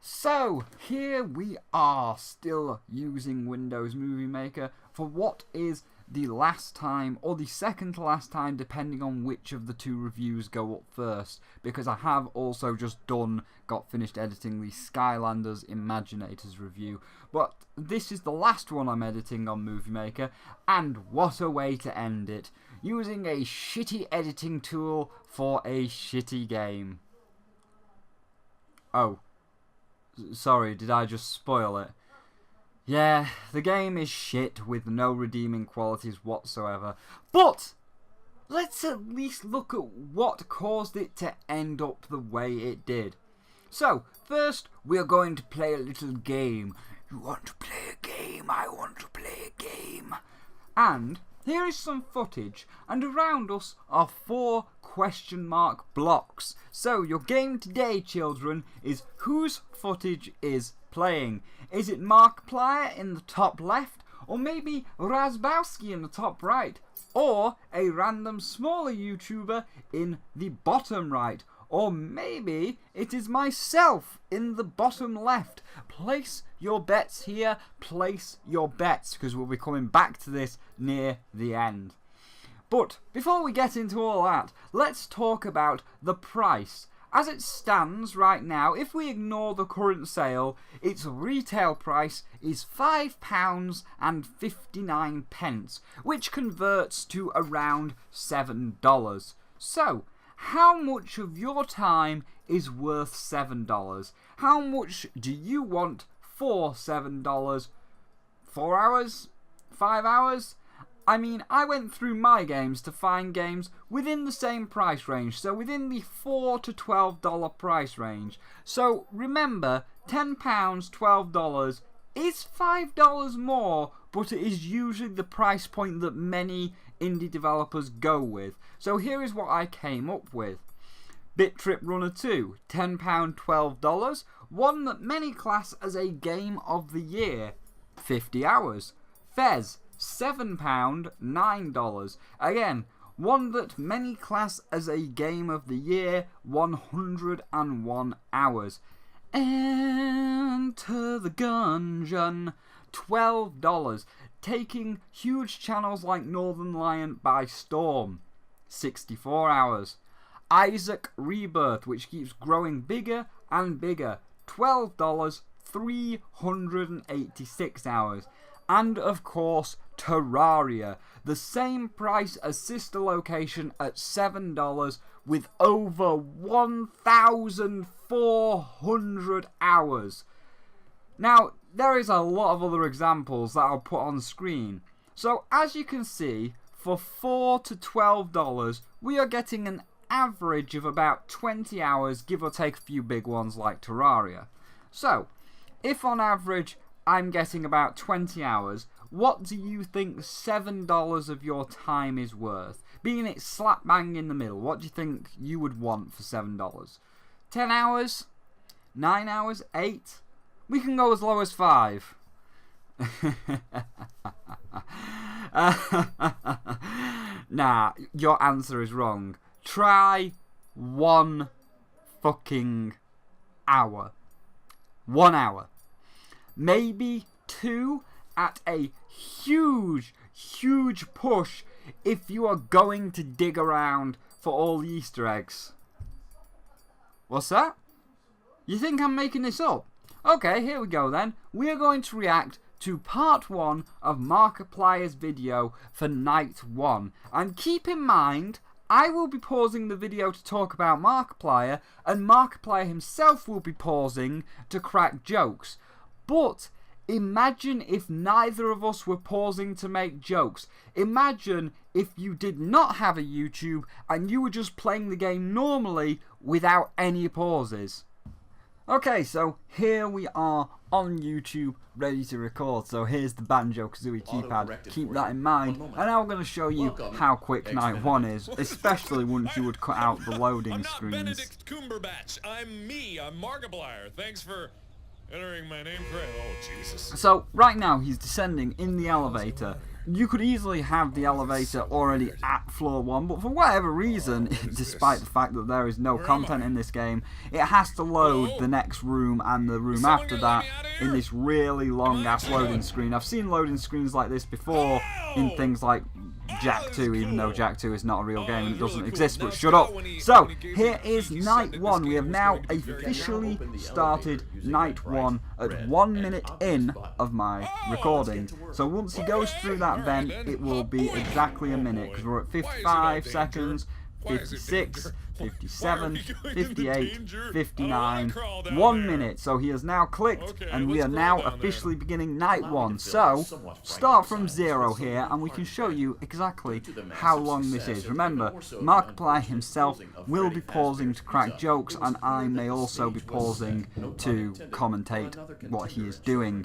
So, here we are, still using Windows Movie Maker for what is the last time, or the second to last time, depending on which of the two reviews go up first, because I have also just got finished editing the Skylanders Imaginators review, but this is the last one I'm editing on Movie Maker, and what a way to end it, using a shitty editing tool for a shitty game. Oh. Sorry, did I just spoil it? Yeah, the game is shit with no redeeming qualities whatsoever. But let's at least look at what caused it to end up the way it did. So, first we are going to play a little game. You want to play a game? I want to play a game. And here is some footage, and around us are 4 question mark blocks. So your game today, children, is whose footage is playing. Is it Markiplier in the top left, or maybe Razbowski in the top right, or a random smaller YouTuber in the bottom right, or maybe it is myself in the bottom left. Place your bets here, place your bets, because we'll be coming back to this near the end. But before we get into all that, let's talk about the price. As it stands right now, if we ignore the current sale, its retail price is £5.59, which converts to around $7. So, how much of your time is worth $7? How much do you want for $7? 4 hours? 5 hours? I mean, I went through my games to find games within the same price range, so within the $4 to $12 price range. So remember, £10, $12 is $5 more, but it is usually the price point that many indie developers go with. So here is what I came up with. Bit Trip Runner 2, £10, $12, one that many class as a game of the year, 50 hours. Fez, £7, $9. Again, one that many class as a game of the year, 101 hours. Enter the Gungeon, $12. Taking huge channels like Northern Lion by storm, 64 hours. Isaac Rebirth, which keeps growing bigger and bigger, $12, 386 hours. And of course, Terraria, the same price as Sister Location at $7 with over 1,400 hours. Now, there is a lot of other examples that I'll put on screen. So as you can see, for $4 to $12, we are getting an average of about 20 hours, give or take a few big ones like Terraria. So, if on average I'm getting about 20 hours, what do you think $7 of your time is worth? Being it slap bang in the middle, what do you think you would want for $7? 10 hours? 9 hours? 8? We can go as low as 5. Nah, your answer is wrong. Try 1 fucking hour. 1 hour. Maybe 2 at a huge push if you are going to dig around for all the Easter eggs. What's that? You think I'm making this up? Okay, here we go then. We are going to react to part 1 of Markiplier's video for night 1. And keep in mind, I will be pausing the video to talk about Markiplier, and Markiplier himself will be pausing to crack jokes. But imagine if neither of us were pausing to make jokes. Imagine if you did not have a YouTube and you were just playing the game normally without any pauses. Okay, so here we are on YouTube, ready to record. So here's the BanjoKazooie keypad. Keep that in mind. And now I'm going to show you how quick night 1 is, especially once you would cut out the loading screens. I'm not Benedict Cumberbatch. I'm Markiplier. Thanks for entering my name correct. Oh, Jesus. So right now he's descending in the elevator. you could easily have the elevator already at floor 1, but for whatever reason, despite the fact that there is no content in this game, it has to load the next room and the room after that in this really long ass loading screen. I've seen loading screens like this before in things like Jak 2, even though Jak 2 is not a real game and it doesn't exist, but shut up. So, here is night 1. We have now officially started night 1 at 1 minute in of my recording. So once he goes through that vent, it will be exactly a minute, because we're at 55 seconds, 56, 57, 58, 59, 1 minute. So he has now clicked, and we are now officially beginning night 1. So, start from 0 here, and we can show you exactly how long this is. Remember, Markiplier himself will be pausing to crack jokes, and I may also be pausing to commentate what he is doing.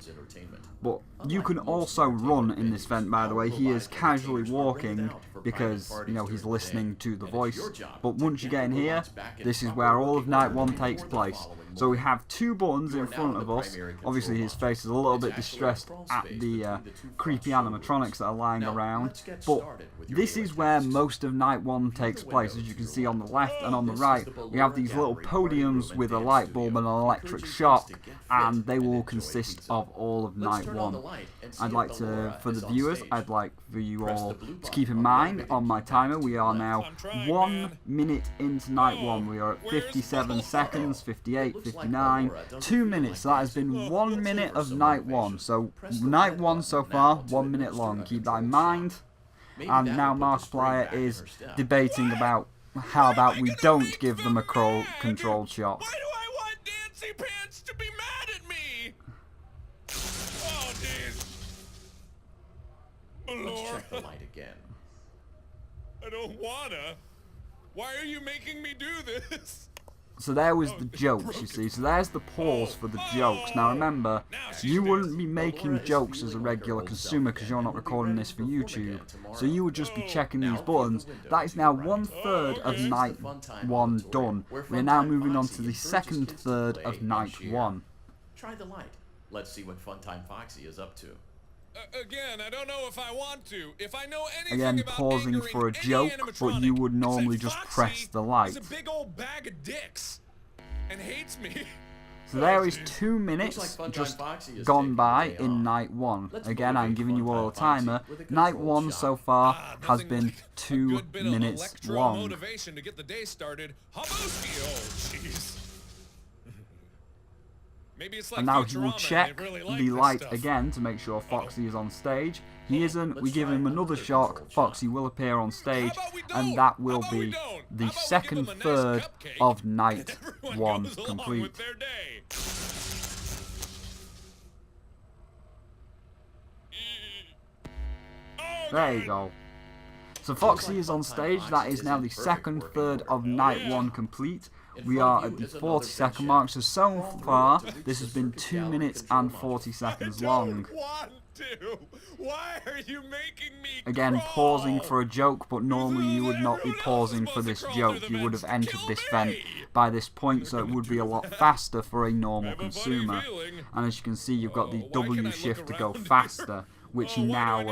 But you can also run in this vent, by the way. He is casually walking because, you know, he's listening to the voice. But once you get in here, this is where all of night 1 takes place. So we have 2 buttons in front of us. Obviously his face is a little bit distressed at the creepy animatronics that are lying around. But this is where most of night 1 takes place. As you can see on the left and on the right, we have these little podiums with a light bulb and an electric shock, and they will consist of all of night 1. I'd like to, for the viewers, I'd like for you all to keep in mind on my timer, we are now 1 minute into night 1. We are at 57 seconds, 58, 59, 2 minutes. So that has been 1 minute of night 1. So night 1 so far, 1 minute long. Keep that in mind. And now Markiplier is debating about how about we don't give them a controlled shot. Why do I want Dancy Pants to be mad at me? Oh, dude. Let's check the light again. I don't wanna. Why are you making me do this? So there was the jokes, you see. So there's the pause for the jokes. Now remember, you wouldn't be making jokes as a regular consumer because you're not recording this for YouTube. So you would just be checking these buttons. That is now 1/3 of night 1 done. We're now moving on to the second third of night 1. Try the light. Let's see what Funtime Foxy is up to. Again, I don't know if I want to. If I know anything Again, about pausing angering for a any joke, but you would animatronic, normally it's just like press Foxy the light. is a big old bag of dicks and hates me. So there is 2 minutes just gone by in night 1. Again, I'm giving you all a timer. Night 1 so far has been 2 minutes long. Motivation to get the day started. Habooski! Oh, jeez. Maybe it's like And now he will Futurama, check they really like the this light stuff. again to make sure Foxy is on stage. He isn't. We give him another shock. Foxy will appear on stage, and that will be the second third of night 1 complete. There you go. So Foxy is on stage. That is now the second third of night 1 complete. We are at the 40-second mark. So far, this has been 2 minutes and 40 seconds long. Why are you making me Again, pausing for a joke, but normally you would not be pausing for this joke. You would have entered this vent by this point, so it would be a lot faster for a normal consumer. And as you can see, you've got the W shift to go faster, which he now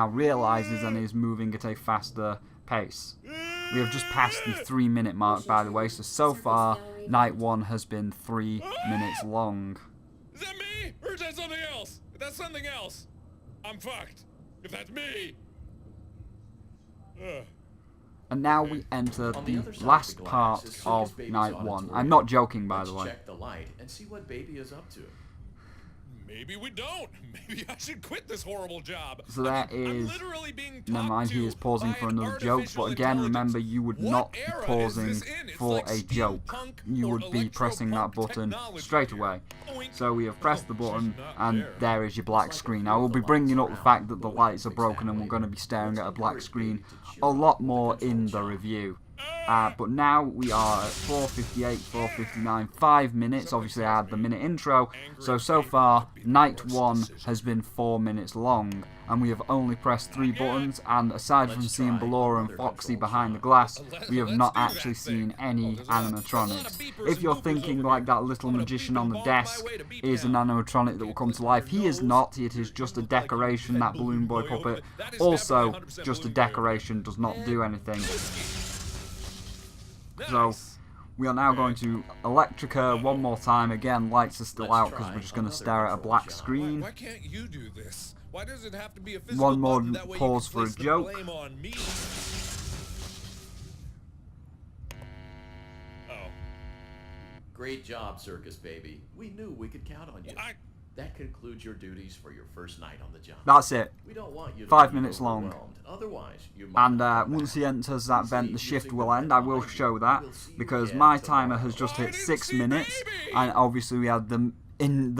realizes and is moving at a faster pace. We have just passed the 3 minute mark, by the way, so far night 1 has been 3 minutes long. Is that me? Or is that something else? If that's something else, I'm fucked. If that's me. And now we enter the last part of night 1. I'm not joking, by the way. Check the light and see what Baby is up to. Maybe we don't. Maybe I should quit this horrible job. So that is... Never mind, he is pausing for another joke, but again, remember, you would not be pausing for a joke. You would be pressing that button straight away. So we have pressed the button, and there is your black screen. I will be bringing up the fact that the lights are broken, and we're going to be staring at a black screen a lot more in the review. But now we are at 4:58, 4:59, 5 minutes. Obviously, I had the minute intro. So far, night 1 has been 4 minutes long. And we have only pressed 3 buttons. And aside from seeing Ballora and Foxy behind the glass, we have not actually seen any animatronics. If you're thinking like that little magician on the desk is an animatronic that will come to life, he is not. It is just a decoration, that Balloon Boy puppet. Also, just a decoration, does not do anything. So, we are now going to electric her one more time. Again, lights are still out because we're just going to stare at a black screen. Why can't you do this? Why does it have to be a One more button? That way pause you for a place the joke. blame on me. Oh. Great job, Circus Baby. We knew we could count on you. That concludes your duties for your first night on the job. That's it. We don't want you to 5 be minutes long. overwhelmed. Otherwise, you might And not come once back. he enters that vent, the You shift see will the end. I red will light, show that we'll see you because again my timer has tomorrow. just I hit didn't 6 see minutes, baby! and obviously we had the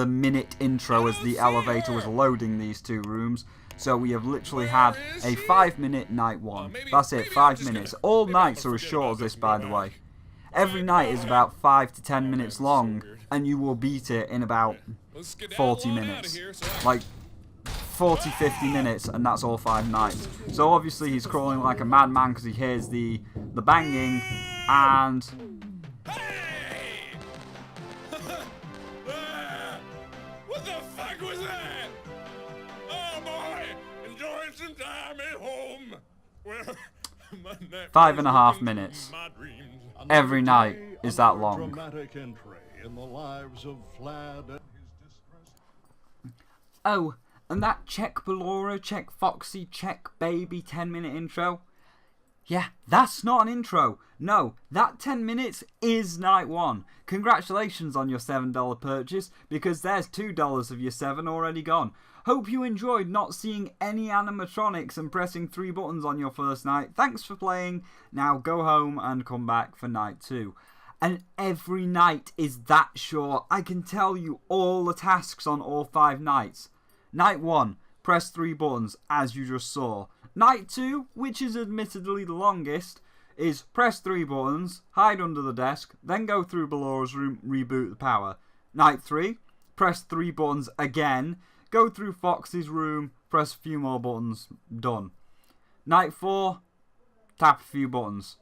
minute intro as the elevator was loading these 2 rooms. So we have literally had a 5-minute night 1. That's it, 5 minutes. All nights are as short as this, by the way. Every night is about 5 to 10 minutes long, and you will beat it in about 40 minutes. Like 40, 50 minutes, and that's all 5 nights. So obviously he's crawling like a madman because he hears the banging, and Hey! What the fuck was that? Oh boy! Enjoying some time at home. Well, my nightmares 5.5 looking minutes. my dreams. Every night is that long. Dramatic entry in the lives of Vlad and his distress. Oh, and that check Ballora, check Foxy, check Baby 10-minute intro. Yeah, that's not an intro. No, that 10 minutes is night 1. Congratulations on your $7 purchase, because there's $2 of your 7 already gone. Hope you enjoyed not seeing any animatronics and pressing 3 buttons on your first night. Thanks for playing. Now go home and come back for night 2. And every night is that short. I can tell you all the tasks on all 5 nights. Night 1, press 3 buttons, as you just saw. Night 2, which is admittedly the longest, is press 3 buttons, hide under the desk, then go through Ballora's room, reboot the power. Night 3, press 3 buttons again, go through Foxy's room, press a few more buttons, done. Night 4, tap a few buttons.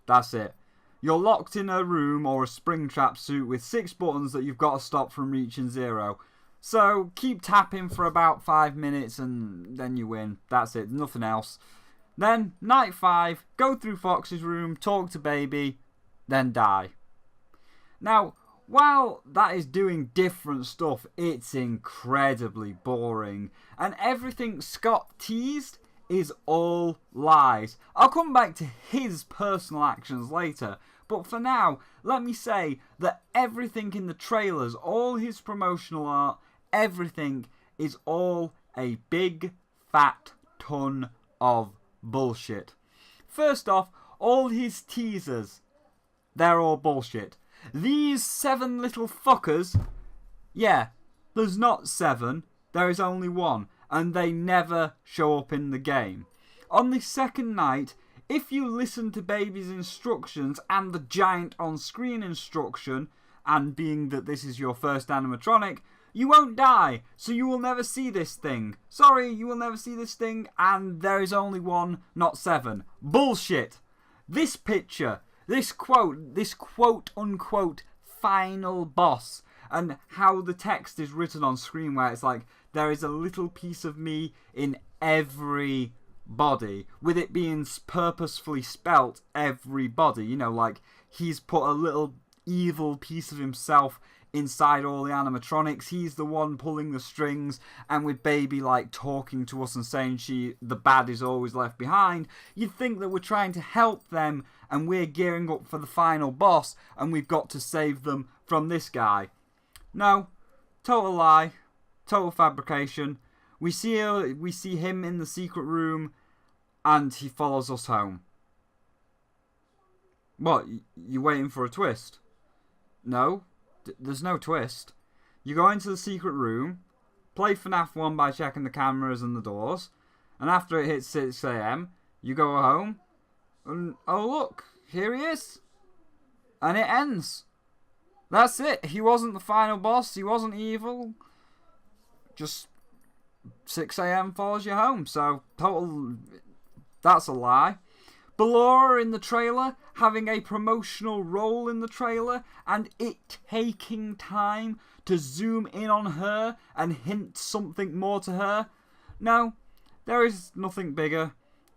That's it. You're locked in a room or a Springtrap suit with 6 buttons that you've got to stop from reaching 0. So keep tapping for about 5 minutes and then you win. That's it, nothing else. Then, night 5, go through Fox's room, talk to Baby, then die. Now, while that is doing different stuff, it's incredibly boring. And everything Scott teased is all lies. I'll come back to his personal actions later. But for now, let me say that everything in the trailers, all his promotional art, everything is all a big fat ton of bullshit. First off, all his teasers, they're all bullshit. These 7 little fuckers, yeah, there's not 7, there is only 1, and they never show up in the game. On the second night, if you listen to Baby's instructions and the giant on-screen instruction, and being that this is your first animatronic, you won't die, so you will never see this thing. Sorry, you will never see this thing, and there is only 1, not 7. Bullshit! This picture, this quote-unquote final boss, and how the text is written on screen where it's like, there is a little piece of me in every body, with it being purposefully spelt everybody. You know, like, he's put a little evil piece of himself inside all the animatronics. He's the one pulling the strings, and with Baby like talking to us and saying the bad is always left behind, you'd think that we're trying to help them and we're gearing up for the final boss and we've got to save them from this guy. No, total lie, total fabrication. We see him in the secret room and he follows us home. What, you waiting for a twist? No, there's no twist. You go into the secret room, play FNAF 1 by checking the cameras and the doors, and after it hits 6 AM, you go home, And, oh look, here he is. And it ends. That's it. He wasn't the final boss. He wasn't evil. Just 6 a.m. follows you home. So, total... That's a lie. Ballora in the trailer, having a promotional role in the trailer, and it taking time to zoom in on her and hint something more to her. No, there is nothing bigger.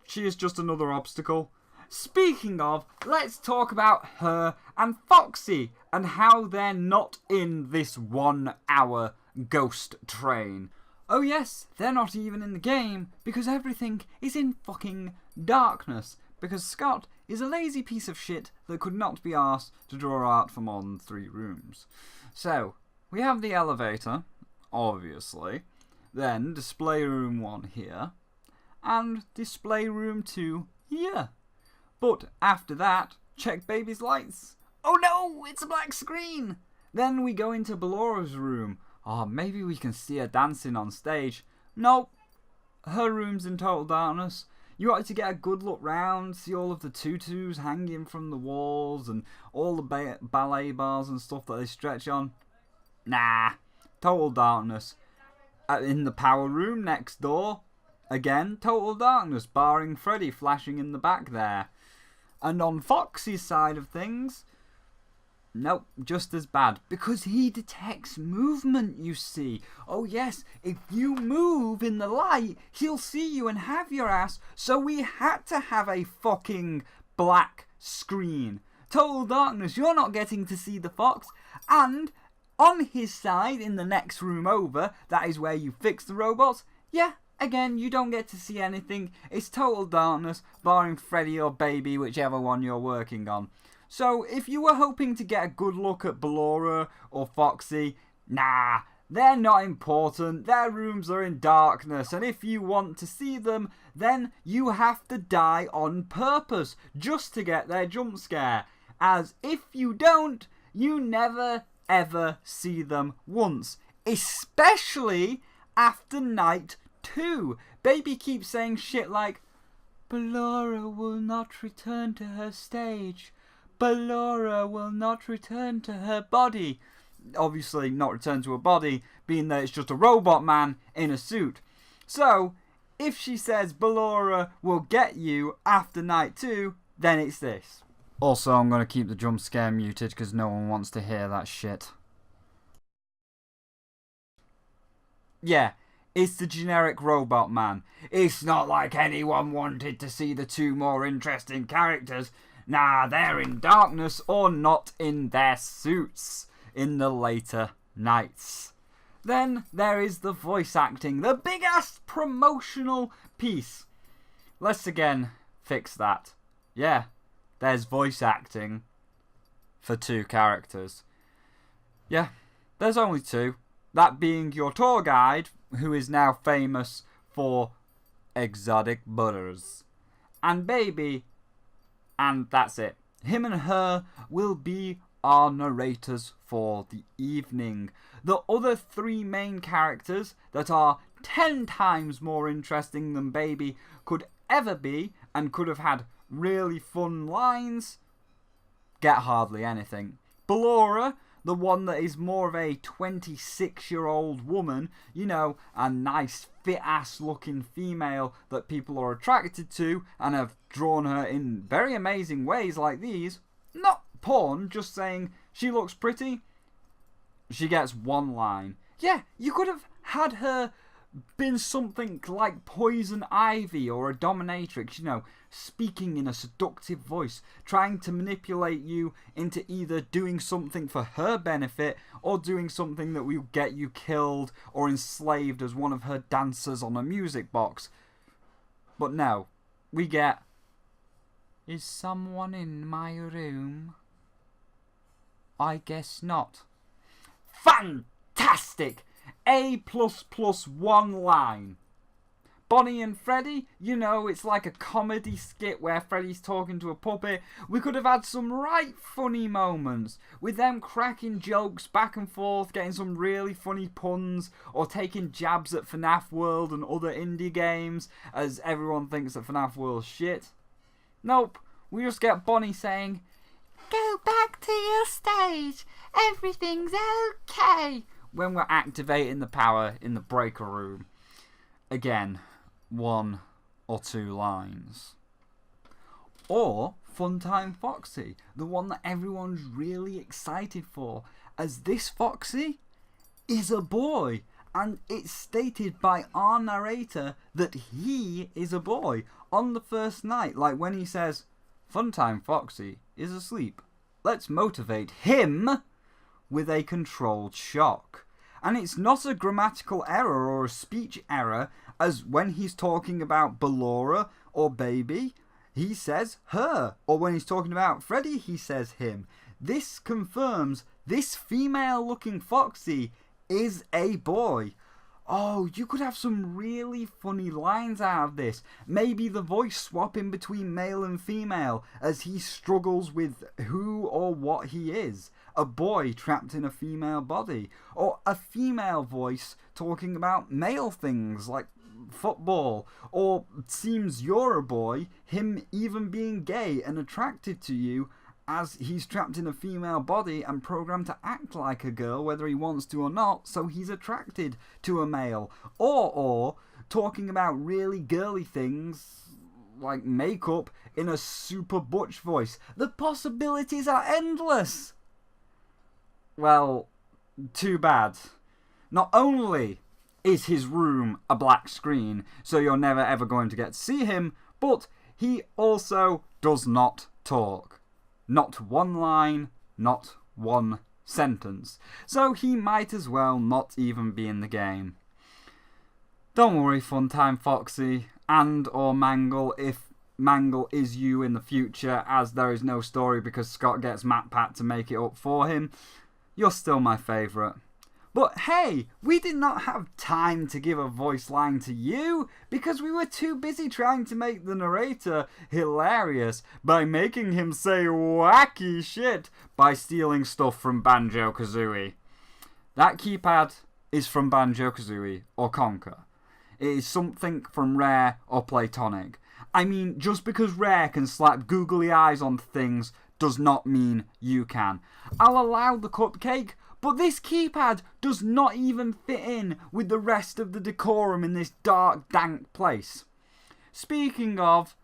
She is just another obstacle. Speaking of, let's talk about her and Foxy and how they're not in this 1 hour ghost train. Oh yes, they're not even in the game because everything is in fucking darkness. Because Scott is a lazy piece of shit that could not be asked to draw art for more than 3 rooms. So, we have the elevator, obviously, then display room 1 here, and display room 2 here. But after that, check baby's lights. Oh no, it's a black screen! Then we go into Ballora's room. Oh, maybe we can see her dancing on stage. Nope, her room's in total darkness. You wanted to get a good look round, see all of the tutus hanging from the walls and all the ballet bars and stuff that they stretch on. Nah, total darkness. In the power room next door, again, total darkness, barring Freddy flashing in the back there. And on Foxy's side of things, nope, just as bad. Because he detects movement, you see. Oh yes, if you move in the light, he'll see you and have your ass. So we had to have a fucking black screen. Total darkness, you're not getting to see the fox. And on his side, in the next room over, that is where you fix the robots. Yeah, again, you don't get to see anything. It's total darkness, barring Freddy or Baby, whichever one you're working on. So, if you were hoping to get a good look at Ballora or Foxy, nah, they're not important. Their rooms are in darkness, and if you want to see them, then you have to die on purpose just to get their jump scare. As if you don't, you never ever see them once. Especially after night 2. Baby keeps saying shit like, Ballora will not return to her stage. Ballora will not return to her body. Obviously not return to her body, being that it's just a robot man in a suit. So, if she says Ballora will get you after night 2, then it's this. Also, I'm going to keep the jump scare muted because no one wants to hear that shit. Yeah, it's the generic robot man. It's not like anyone wanted to see the 2 more interesting characters. Nah, they're in darkness or not in their suits in the later nights. Then there is the voice acting, the big ass promotional piece. Let's again fix that. Yeah, there's voice acting for 2 characters. Yeah, there's only 2. That being your tour guide, who is now famous for exotic butters, and Baby. And that's it. Him and her will be our narrators for the evening. The other 3 main characters that are 10 times more interesting than Baby could ever be and could have had really fun lines, get hardly anything. Ballora, the one that is more of a 26-year-old woman, you know, a nice fit-ass looking female that people are attracted to and have drawn her in very amazing ways like these. Not porn, just saying she looks pretty. She gets 1 line. Yeah, you could have had her been something like Poison Ivy or a dominatrix, you know, speaking in a seductive voice, trying to manipulate you into either doing something for her benefit or doing something that will get you killed or enslaved as one of her dancers on a music box. But no, we get, is someone in my room? I guess not. Fantastic! A++1 line. Bonnie and Freddy, you know, it's like a comedy skit where Freddy's talking to a puppet. We could have had some right funny moments with them cracking jokes back and forth, getting some really funny puns, or taking jabs at FNAF World and other indie games, as everyone thinks that FNAF World's shit. Nope, we just get Bonnie saying, "Go back to your stage, everything's okay," when we're activating the power in the breaker room. Again, 1 or 2 lines. Or Funtime Foxy, the one that everyone's really excited for, as this Foxy is a boy, and it's stated by our narrator that he is a boy on the first night, like when he says, "Funtime Foxy is asleep. Let's motivate him with a controlled shock." And it's not a grammatical error or a speech error, as when he's talking about Ballora or Baby, he says her, or when he's talking about Freddy, he says him. This confirms this female-looking Foxy is a boy. Oh, you could have some really funny lines out of this. Maybe the voice swapping between male and female as he struggles with who or what he is. A boy trapped in a female body. Or a female voice talking about male things like football. Or seems you're a boy, him even being gay and attracted to you, as he's trapped in a female body and programmed to act like a girl whether he wants to or not, so he's attracted to a male. Or talking about really girly things like makeup in a super butch voice. The possibilities are endless. Well, too bad. Not only is his room a black screen, so you're never ever going to get to see him, but he also does not talk. Not one line, not one sentence. So he might as well not even be in the game. Don't worry, Funtime Foxy, and or Mangle, if Mangle is you in the future, as there is no story because Scott gets MatPat to make it up for him. You're still my favourite. But hey, we did not have time to give a voice line to you because we were too busy trying to make the narrator hilarious by making him say wacky shit by stealing stuff from BanjoKazooie. That keypad is from BanjoKazooie or Conker. It is something from Rare or Playtough. I mean, just because Rare can slap googly eyes on things does not mean you can. I'll allow the cupcake, but this keypad does not even fit in with the rest of the decorum in this dark, dank place. Speaking of,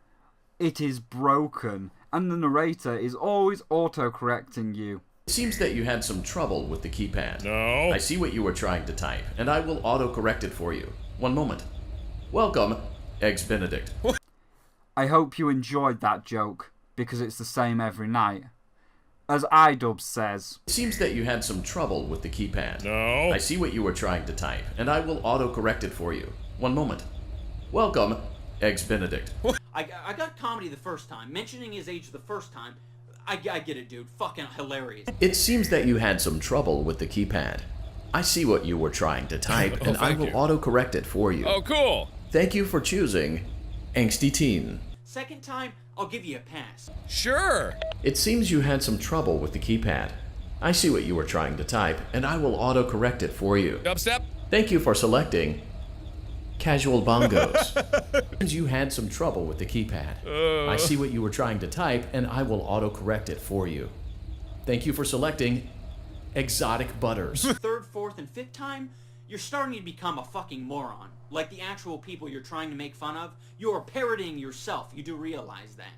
it is broken, and the narrator is always auto-correcting you. It seems that you had some trouble with the keypad. No. I see what you were trying to type, and I will auto-correct it for you. One moment. Welcome, Eggs Benedict. I hope you enjoyed that joke, because it's the same every night. As iDubbbz says, it seems that you had some trouble with the keypad. No. I see what you were trying to type, and I will auto-correct it for you. One moment. Welcome, Eggs Benedict. I got comedy the first time. Mentioning his age the first time, I get it, dude. Fucking hilarious. It seems that you had some trouble with the keypad. I see what you were trying to type, and I will auto-correct it for you. Oh, cool. Thank you for choosing Angsty Teen. Second time, I'll give you a pass. Sure. It seems you had some trouble with the keypad. I see what you were trying to type, and I will auto-correct it for you. Dubstep. Thank you for selecting Casual Bongos. Seems you had some trouble with the keypad. I see what you were trying to type, and I will auto-correct it for you. Thank you for selecting Exotic Butters. Third, fourth, and fifth time, you're starting to become a fucking moron. Like the actual people you're trying to make fun of, you're parodying yourself. You do realize that.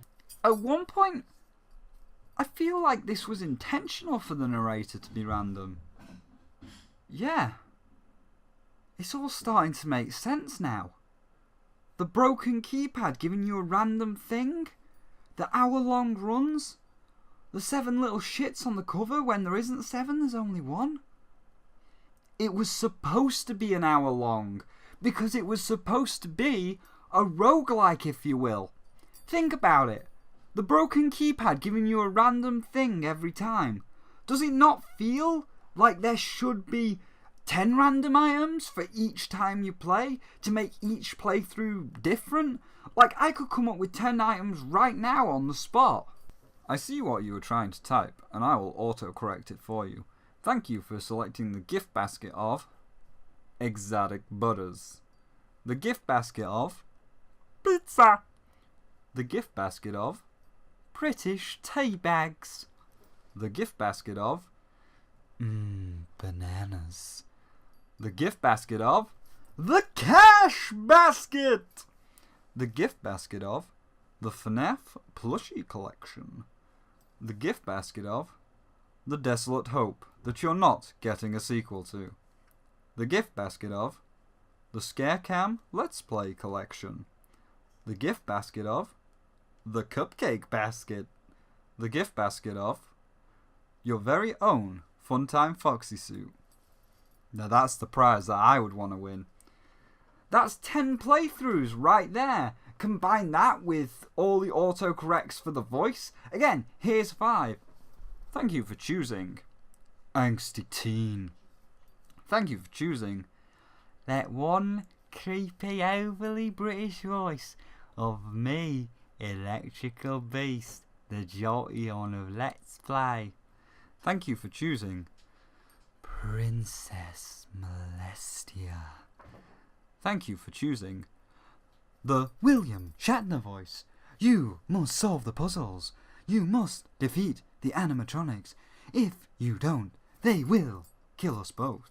at one point, I feel like this was intentional for the narrator to be random. Yeah. It's all starting to make sense now. The broken keypad giving you a random thing? The hour-long runs? The 7 little shits on the cover when there isn't 7, there's only 1? It was supposed to be an hour long, because it was supposed to be a roguelike, if you will. Think about it. The broken keypad giving you a random thing every time. Does it not feel like there should be 10 random items for each time you play to make each playthrough different? Like, I could come up with 10 items right now on the spot. I see what you were trying to type, and I will auto-correct it for you. Thank you for selecting the gift basket of Exotic Butters. The gift basket of Pizza. The gift basket of British tea bags. The gift basket of bananas. The gift basket of the cash basket. The gift basket of the FNAF plushie collection. The gift basket of the desolate hope that you're not getting a sequel to. The gift basket of the Scarecam Let's Play collection. The gift basket of the cupcake basket. The gift basket of your very own Funtime Foxy suit. Now that's the prize that I would want to win. That's 10 playthroughs right there. Combine that with all the autocorrects for the voice. Again, here's 5. Thank you for choosing Angsty Teen. Thank you for choosing that one creepy, overly British voice of me, Electrical Beast, the Jolteon of Let's Play. Thank you for choosing Princess Molestia. Thank you for choosing the William Shatner voice. You must solve the puzzles. You must defeat the animatronics. If you don't, they will kill us both.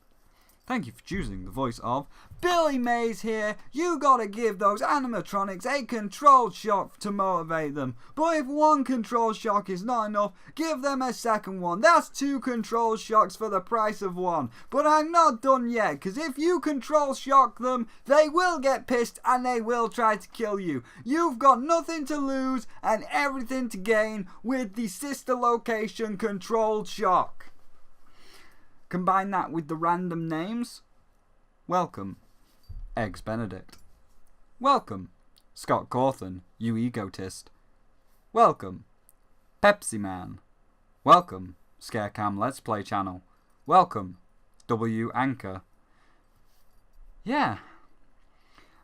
Thank you for choosing the voice of Billy Mays here. You gotta give those animatronics a controlled shock to motivate them. But if one controlled shock is not enough, give them a second one. That's 2 controlled shocks for the price of 1. But I'm not done yet, because if you control shock them, they will get pissed and they will try to kill you. You've got nothing to lose and everything to gain with the sister location controlled shock. Combine that with the random names. Welcome, Eggs Benedict. Welcome, Scott Cawthon, you egotist. Welcome, Pepsi Man. Welcome, Scarecam Let's Play channel. Welcome, W Anchor. Yeah.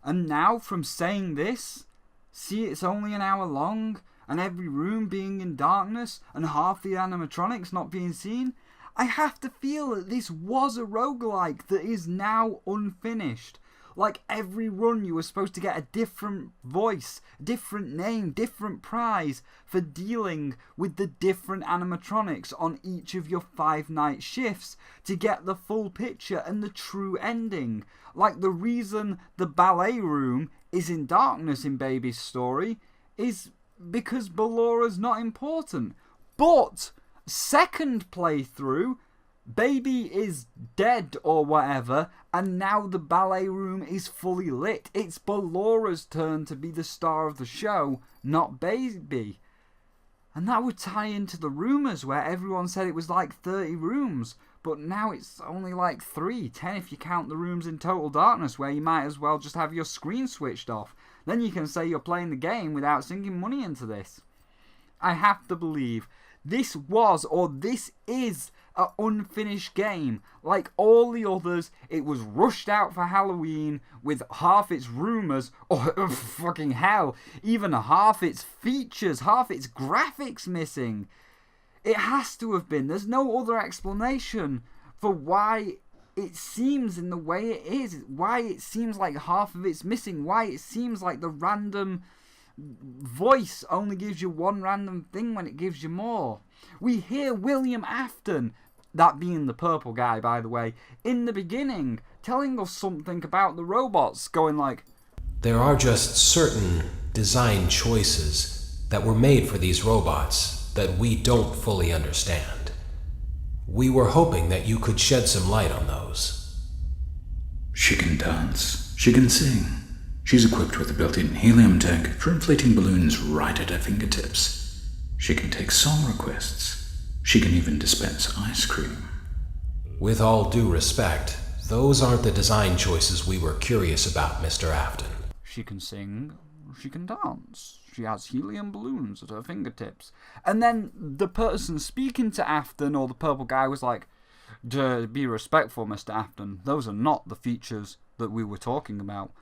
And now from saying this, see it's only an hour long, and every room being in darkness, and half the animatronics not being seen, I have to feel that this was a roguelike that is now unfinished. Like every run you were supposed to get a different voice, different name, different prize for dealing with the different animatronics on each of your 5-night shifts to get the full picture and the true ending. Like the reason the ballet room is in darkness in Baby's story is because Ballora's not important. But second playthrough, Baby is dead or whatever, and now the ballet room is fully lit. It's Ballora's turn to be the star of the show, not Baby. And that would tie into the rumours where everyone said it was like 30 rooms, but now it's only like 10 if you count the rooms in Total Darkness where you might as well just have your screen switched off. Then you can say you're playing the game without sinking money into this. I have to believe this was, or this is, an unfinished game. Like all the others, it was rushed out for Halloween with half its rumours, or fucking hell, even half its features, half its graphics missing. It has to have been. There's no other explanation for why it seems in the way it is, why it seems like half of it's missing, why it seems like the random voice only gives you one random thing when it gives you more. We hear William Afton, that being the purple guy by the way, in the beginning telling us something about the robots, going like, there are just certain design choices that were made for these robots that we don't fully understand. We were hoping that you could shed some light on those. She can dance. She can sing. She's equipped with a built-in helium tank for inflating balloons right at her fingertips. She can take song requests. She can even dispense ice cream. With all due respect, those aren't the design choices we were curious about, Mr. Afton. She can sing, she can dance, she has helium balloons at her fingertips. And then the person speaking to Afton, or the purple guy, was like, to be respectful, Mr. Afton, those are not the features that we were talking about.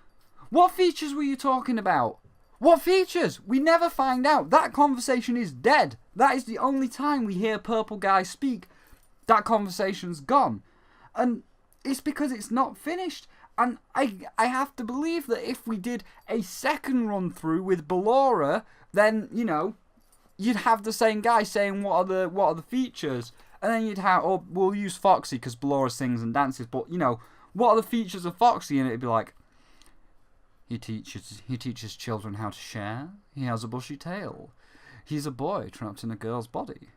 What features were you talking about? What features? We never find out. That conversation is dead. That is the only time we hear purple guy speak. That conversation's gone. And it's because it's not finished. And I have to believe that if we did a second run through with Ballora, then, you know, you'd have the same guy saying what are the features, and then you'd have, or we'll use Foxy because Ballora sings and dances, but you know, what are the features of Foxy? And it'd be like, he teaches children how to share. He has a bushy tail. He's a boy trapped in a girl's body.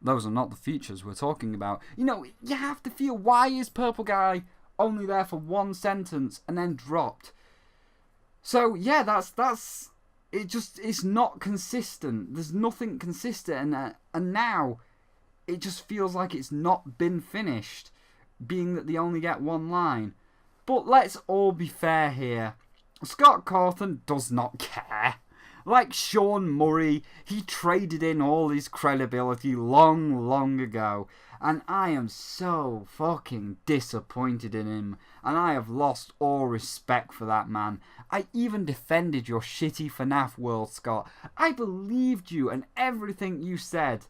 Those are not the features we're talking about. You know, you have to feel, why is Purple Guy only there for one sentence and then dropped? So yeah, that's it's not consistent. There's nothing consistent, and now it just feels like it's not been finished, being that they only get one line. But let's all be fair here. Scott Cawthon does not care. Like Sean Murray, he traded in all his credibility long ago, and I am so fucking disappointed in him, and I have lost all respect for that man. I even defended your shitty FNAF World, Scott. I believed you and everything you said,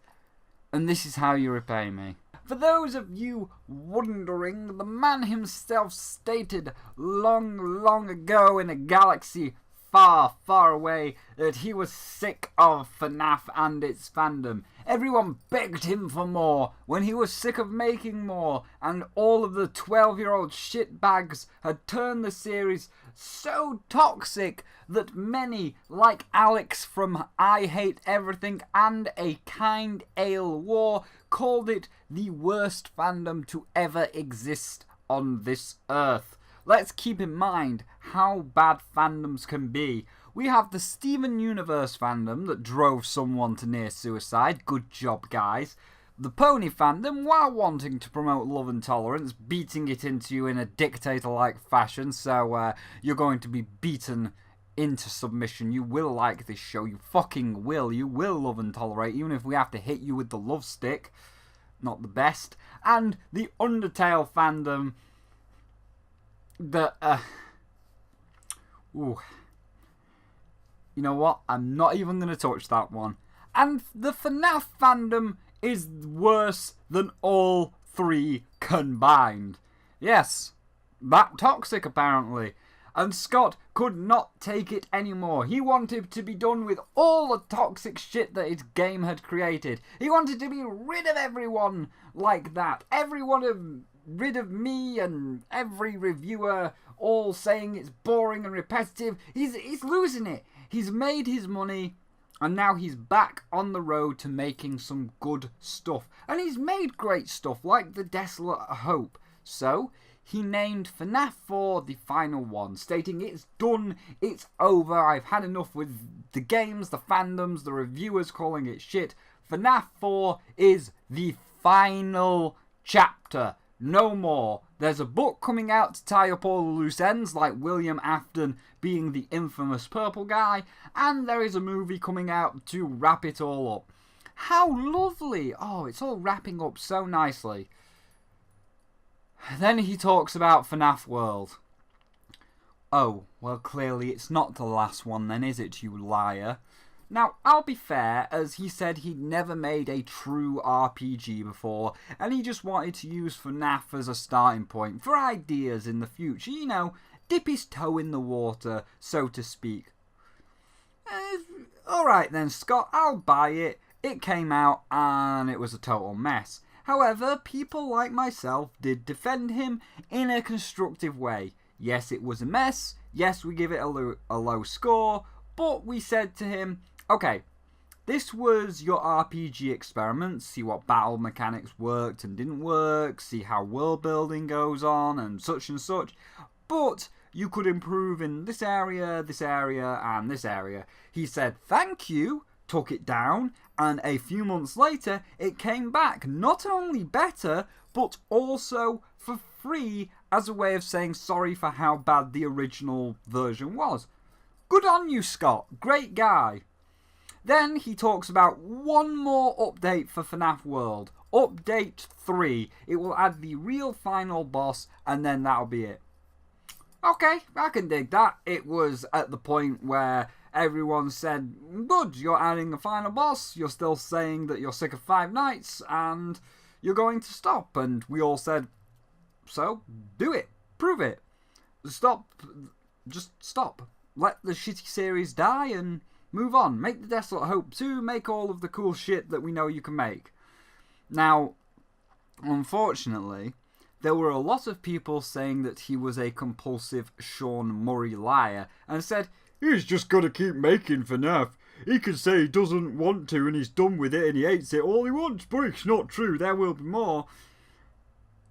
and this is how you repay me. For those of you wondering, the man himself stated long ago in a galaxy far away that he was sick of FNAF and its fandom. Everyone begged him for more when he was sick of making more, and all of the 12-year-old shitbags had turned the series so toxic that many, like Alex from I Hate Everything and A Kind Ale War, called it the worst fandom to ever exist on this earth. Let's keep in mind how bad fandoms can be. We have the Steven Universe fandom that drove someone to near suicide. Good job, guys. The Pony fandom, while wanting to promote love and tolerance, beating it into you in a dictator-like fashion, so you're going to be beaten into submission. You will like this show. You fucking will. You will love and tolerate, even if we have to hit you with the love stick. Not the best. And the Undertale fandom that, ooh. You know what? I'm not even going to touch that one. And the FNAF fandom is worse than all three combined. Yes, that toxic apparently. And Scott could not take it anymore. He wanted to be done with all the toxic shit that his game had created. He wanted to be rid of everyone like that. Rid of me and every reviewer all saying it's boring and repetitive. He's losing it. He's made his money, and now he's back on the road to making some good stuff. And he's made great stuff, like The Desolate Hope. So, he named FNAF 4 the final one, stating it's done, it's over, I've had enough with the games, the fandoms, the reviewers calling it shit. FNAF 4 is the final chapter. No more. There's a book coming out to tie up all the loose ends, like William Afton being the infamous purple guy, and there is a movie coming out to wrap it all up. How lovely! Oh, it's all wrapping up so nicely. Then he talks about FNAF World. Oh, well clearly it's not the last one then, is it, you liar? Now, I'll be fair, as he said he'd never made a true RPG before, and he just wanted to use FNAF as a starting point for ideas in the future, you know, dip his toe in the water, so to speak. Alright then, Scott, I'll buy it. It came out, and it was a total mess. However, people like myself did defend him in a constructive way. Yes, it was a mess, yes, we give it a low score, but we said to him, okay, this was your RPG experiment, see what battle mechanics worked and didn't work, see how world building goes on and such, but you could improve in this area, and this area. He said thank you, took it down, and a few months later it came back not only better, but also for free as a way of saying sorry for how bad the original version was. Good on you, Scott. Great guy. Then he talks about one more update for FNAF World. Update 3. It will add the real final boss, and then that'll be it. Okay, I can dig that. It was at the point where everyone said, good, you're adding a final boss, you're still saying that you're sick of Five Nights, and you're going to stop. And we all said, so, do it. Prove it. Stop. Just stop. Let the shitty series die and Move on. Make the Desolate Hope 2. Make all of the cool shit that we know you can make. Now, unfortunately, there were a lot of people saying that he was a compulsive Sean Murray liar and said, he's just got to keep making FNAF. He can say he doesn't want to and he's done with it and he hates it all he wants, but it's not true. There will be more.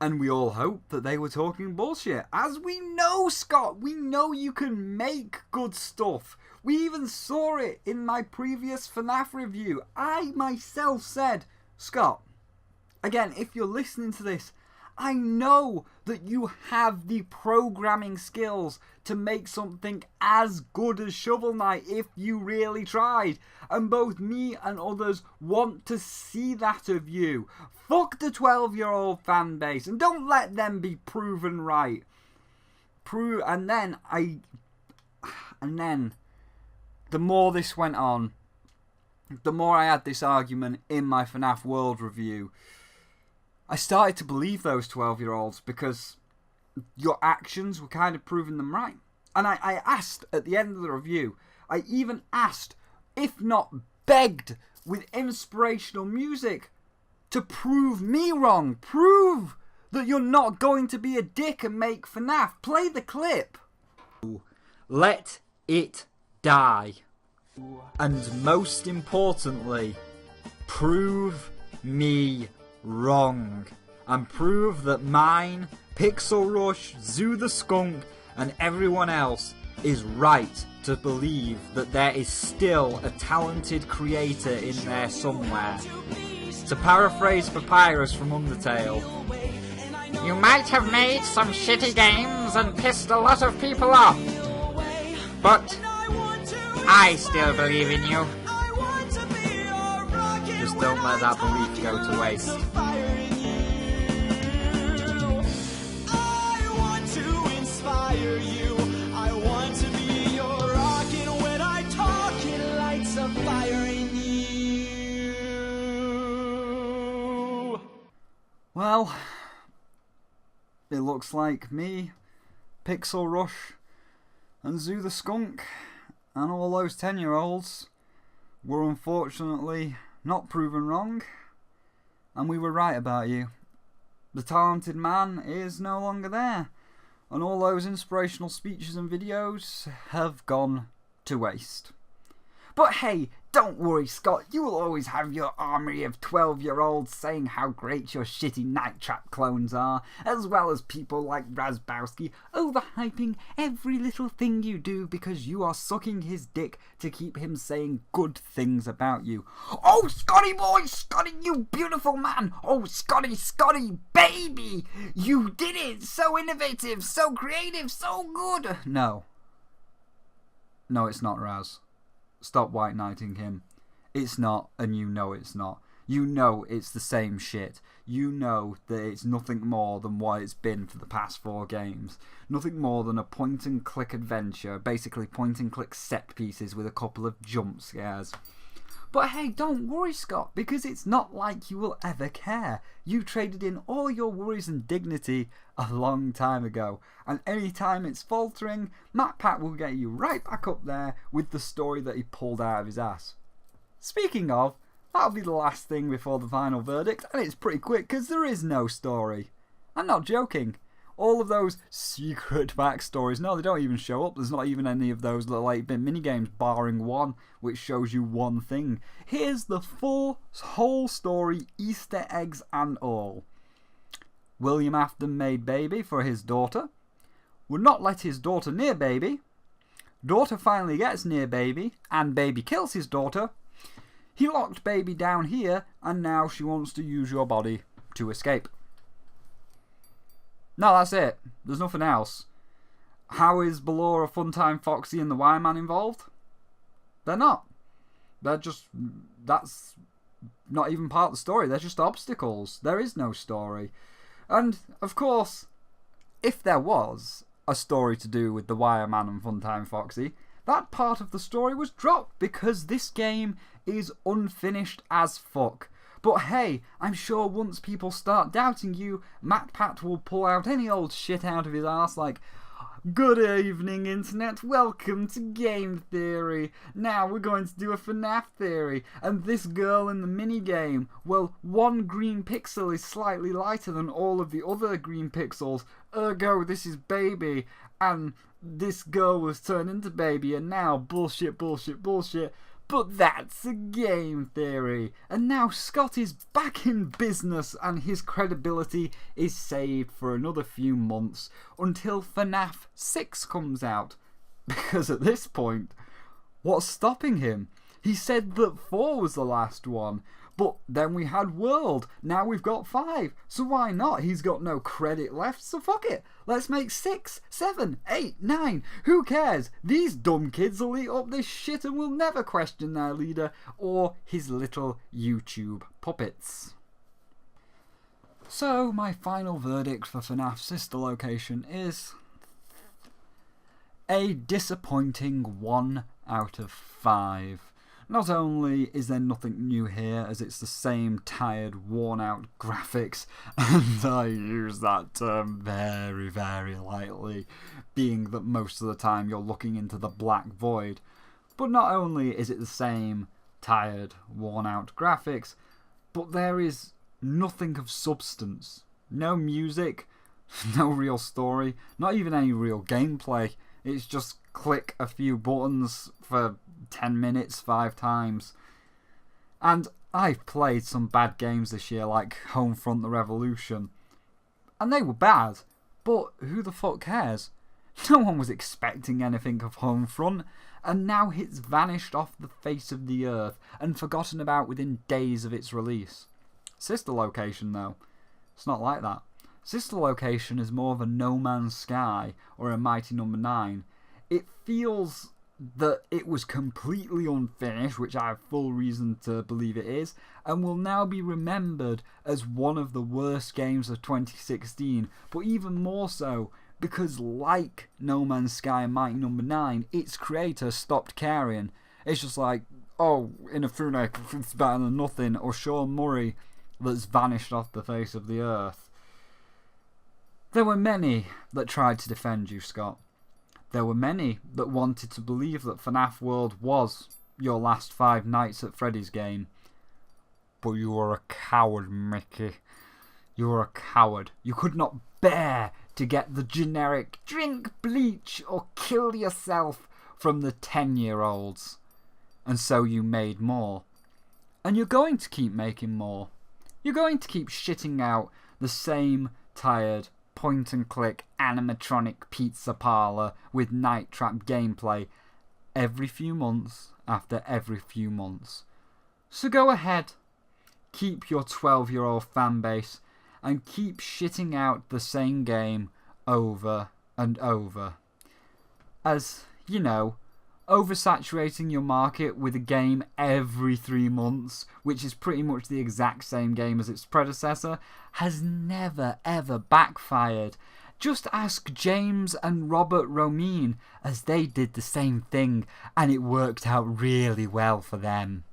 And we all hoped that they were talking bullshit. As we know, Scott, we know you can make good stuff. We even saw it in my previous FNAF review. I myself said, Scott, again, if you're listening to this, I know that you have the programming skills to make something as good as Shovel Knight if you really tried. And both me and others want to see that of you. Fuck the 12-year-old fan base and don't let them be proven right. And then the more this went on, the more I had this argument in my FNAF World review. I started to believe those 12-year-olds because your actions were kind of proving them right. And I asked at the end of the review, I even asked, if not begged, with inspirational music to prove me wrong. Prove that you're not going to be a dick and make FNAF. Play the clip. Let it die. And most importantly, prove me wrong. And prove that mine, Pixel Rush, Zoo the Skunk, and everyone else is right to believe that there is still a talented creator in there somewhere. To paraphrase Papyrus from Undertale, you might have made some shitty games and pissed a lot of people off, but I still believe in you. Just don't let that belief go to waste. Well, it looks like me, Pixel Rush, and Zoo the Skunk, and all those 10-year-olds were unfortunately not proven wrong, and we were right about you. The talented man is no longer there, and all those inspirational speeches and videos have gone to waste. But hey, don't worry, Scott, you will always have your army of 12-year-olds saying how great your shitty Night Trap clones are, as well as people like Razbowski overhyping every little thing you do because you are sucking his dick to keep him saying good things about you. Oh, Scotty boy, Scotty, you beautiful man! Oh, Scotty, Scotty, baby! You did it! So innovative, so creative, so good! No, it's not, Raz. Stop white knighting him. It's not, and you know it's not. You know it's the same shit. You know that it's nothing more than what it's been for the past 4 games. Nothing more than a point-and-click adventure, basically point-and-click set pieces with a couple of jump scares. But hey, don't worry, Scott, because it's not like you will ever care. You traded in all your worries and dignity a long time ago, and any time it's faltering, MatPat will get you right back up there with the story that he pulled out of his ass. Speaking of, that'll be the last thing before the final verdict, and it's pretty quick because there is no story. I'm not joking. All of those secret backstories, no, they don't even show up. There's not even any of those little 8-bit minigames, barring one, which shows you one thing. Here's the full, whole story, Easter eggs and all. William Afton made baby for his daughter. Would not let his daughter near baby. Daughter finally gets near baby, and baby kills his daughter. He locked baby down here, and now she wants to use your body to escape. No, that's it. There's nothing else. How is Ballora, Funtime, Foxy, and the Wireman involved? They're not. That's not even part of the story. They're just obstacles. There is no story. And, of course, if there was a story to do with the Wireman and Funtime Foxy, that part of the story was dropped because this game is unfinished as fuck. But hey, I'm sure once people start doubting you, MatPat will pull out any old shit out of his arse like, Good evening, Internet. Welcome to Game Theory. Now we're going to do a FNAF theory, and this girl in the minigame, well, one green pixel is slightly lighter than all of the other green pixels, ergo this is Baby, and this girl was turned into Baby, and now bullshit. But that's a game theory. And now Scott is back in business and his credibility is saved for another few months until FNAF 6 comes out. Because at this point, what's stopping him? He said that 4 was the last one. But then we had World. Now we've got 5. So why not? He's got no credit left, so fuck it. Let's make 6, 7, 8, 9. Who cares? These dumb kids will eat up this shit and will never question their leader or his little YouTube puppets. So my final verdict for FNAF Sister Location is a disappointing 1 out of 5. Not only is there nothing new here, as it's the same tired, worn-out graphics, and I use that term very, very lightly, being that most of the time you're looking into the black void, but not only is it the same tired, worn-out graphics, but there is nothing of substance. No music, no real story, not even any real gameplay. It's just click a few buttons for 10 minutes 5 times. And I've played some bad games this year, like Homefront the Revolution, and they were bad, but who the fuck cares? No one was expecting anything of Homefront, and now it's vanished off the face of the earth and forgotten about within days of its release. Sister Location, though, it's not like that. Sister Location is more of a No Man's Sky or a Mighty Number 9. It feels that it was completely unfinished, which I have full reason to believe it is, and will now be remembered as one of the worst games of 2016, but even more so because, like No Man's Sky and Mighty Number 9, its creator stopped caring. It's just like, oh, Inafune, it's better than nothing, or Sean Murray that's vanished off the face of the earth. There were many that tried to defend you, Scott. There were many that wanted to believe that FNAF World was your last Five Nights at Freddy's game. But you were a coward, Mickey. You were a coward. You could not bear to get the generic drink bleach or kill yourself from the 10-year-olds. And so you made more. And you're going to keep making more. You're going to keep shitting out the same tired point-and-click animatronic pizza parlor with night trap gameplay every few months after every few months. So go ahead, keep your 12-year-old fan base and keep shitting out the same game over and over. As, you know, oversaturating your market with a game every 3 months, which is pretty much the exact same game as its predecessor, has never ever backfired. Just ask James and Robert Romine, as they did the same thing and it worked out really well for them.